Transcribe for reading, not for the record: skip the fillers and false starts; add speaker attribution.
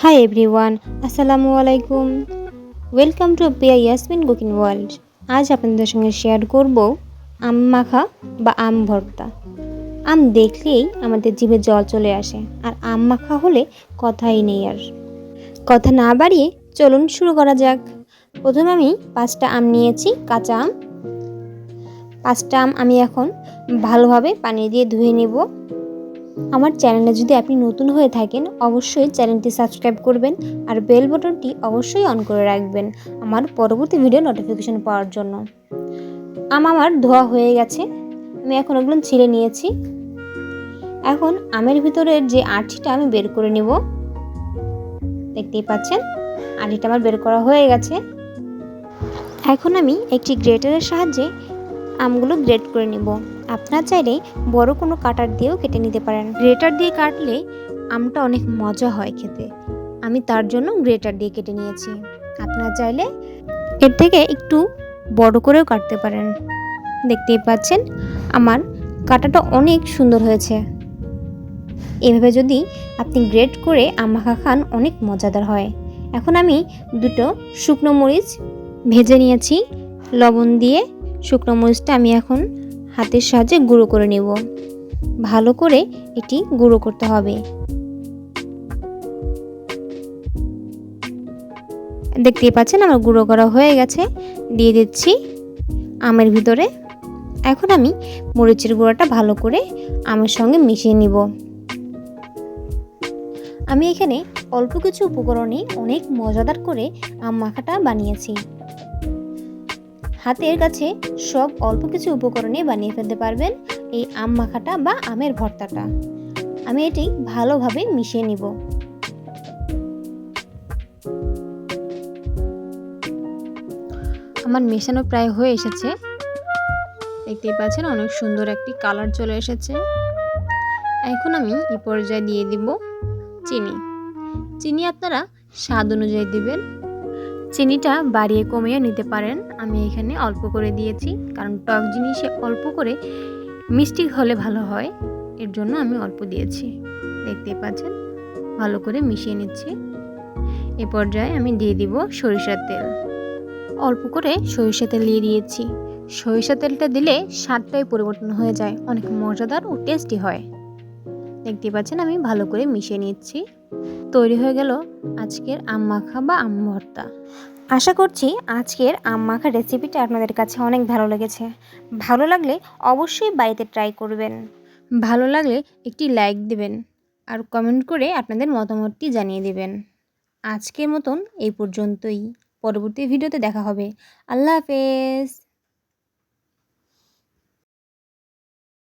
Speaker 1: Hi everyone, আসসালামু আলাইকুম। Welcome to Piya Yasmin cooking world. আজ আপনাদের সঙ্গে শেয়ার করব আম মাখা বা আম ভর্তা। আম দেখলেই আমাদের জিভে জল চলে আসে, আর আম মাখা হলে কথাই নেই আর। কথা না বাড়িয়ে চলুন শুরু করা যাক। প্রথমে আমি 5টা আম নিয়েছি, কাঁচা আম। 5টা আম আমি এখন ভালোভাবে পানি দিয়ে ধুয়ে নেব। আমার চ্যানেলে যদি আপনি নতুন হয়ে থাকেন, অবশ্যই চ্যানেলটি সাবস্ক্রাইব করবেন আর বেল বাটনটি অবশ্যই অন করে রাখবেন আমার পরবর্তী ভিডিও নোটিফিকেশন পাওয়ার জন্য। আমার ধোয়া হয়ে গেছে, আমি এখন ওগুলো ছিলে নিয়েছি। এখন আমের ভিতরের যে আঁটিটা আমি বের করে নেব। দেখতেই পাচ্ছেন আঁটিটা আমার বের করা হয়ে গেছে। এখন আমি একটি গ্রেটারের সাহায্যে আমগুলো গ্রেট করে নেব। আপনারা চাইলে বড় কোনো কাটার দিয়েও কেটে নিতে পারেন। গ্রেটার দিয়ে কাটলে আমটা অনেক মজা হয় খেতে, আমি তার জন্য গ্রেটার দিয়ে কেটে নিয়েছি। আপনারা চাইলে এর থেকে একটু বড় করেও কাটতে পারেন। দেখতেই পাচ্ছেন আমার কাটাটা অনেক সুন্দর হয়েছে। এভাবে যদি আপনি গ্রেট করে আম মাখা খান, অনেক মজাদার হয়। এখন আমি 2টো শুকনো মরিচ ভেজে নিয়েছি লবণ দিয়ে। শুকনো মরিচটা আমি এখন হাতের সাহায্যে গুঁড়ো করে নেব। ভালো করে এটি গুঁড়ো করতে হবে। দেখতেই পাচ্ছেন আমার গুঁড়ো করা হয়ে গেছে। দিয়ে দিচ্ছি আমের ভিতরে। এখন আমি মরিচের গুঁড়োটা ভালো করে আমের সঙ্গে মিশিয়ে নিব। আমি এখানে অল্প কিছু উপকরণে অনেক মজাদার করে আম মাখাটা বানিয়েছি। হাতের কাছে সব অল্প কিছু উপকরণে বানিয়ে ফেলতে পারবেন এই আম মাখাটা বা আমের ভর্তাটা। আমি এটি ভালোভাবে মিশিয়ে নিব। আমার মেশানো প্রায় হয়ে এসেছে। দেখতেই পাচ্ছেন অনেক সুন্দর একটি কালার চলে এসেছে। এখন আমি এই পর্যায়ে দিয়ে দিব চিনি। চিনি আপনারা স্বাদ অনুযায়ী দিবেন। চিনিটা বাড়িয়ে কমিয়ে নিতে পারেন। আমি এখানে অল্প করে দিয়েছি, কারণ টক জিনিসে অল্প করে মিষ্টি হলে ভালো হয়, এর জন্য আমি অল্প দিয়েছি। দেখতেই পাচ্ছেন ভালো করে মিশিয়ে নিচ্ছি। এ পর্যায়ে আমি দিয়ে দিব সরিষার তেল। অল্প করে সরিষা তেল দিয়ে দিয়েছি। সরিষা তেলটা দিলে স্বাদটাই পরিবর্তন হয়ে যায়, অনেক মজাদার ও টেস্টি হয়। দেখতে পাচ্ছেন আমি ভালো করে মিশিয়ে নিচ্ছি। তৈরি হয়ে গেল আজকের আম মাখা বা আম ভর্তা। আশা করছি আজকের আম মাখা রেসিপিটা আপনাদের কাছে অনেক ভালো লেগেছে। ভালো লাগলে অবশ্যই বাড়িতে ট্রাই করবেন। ভালো লাগলে একটি লাইক দিবেন আর কমেন্ট করে আপনাদের মতামতটি জানিয়ে দিবেন। আজকের মতন এই পর্যন্তই। পরবর্তী ভিডিওতে দেখা হবে। আল্লাহ হাফেজ।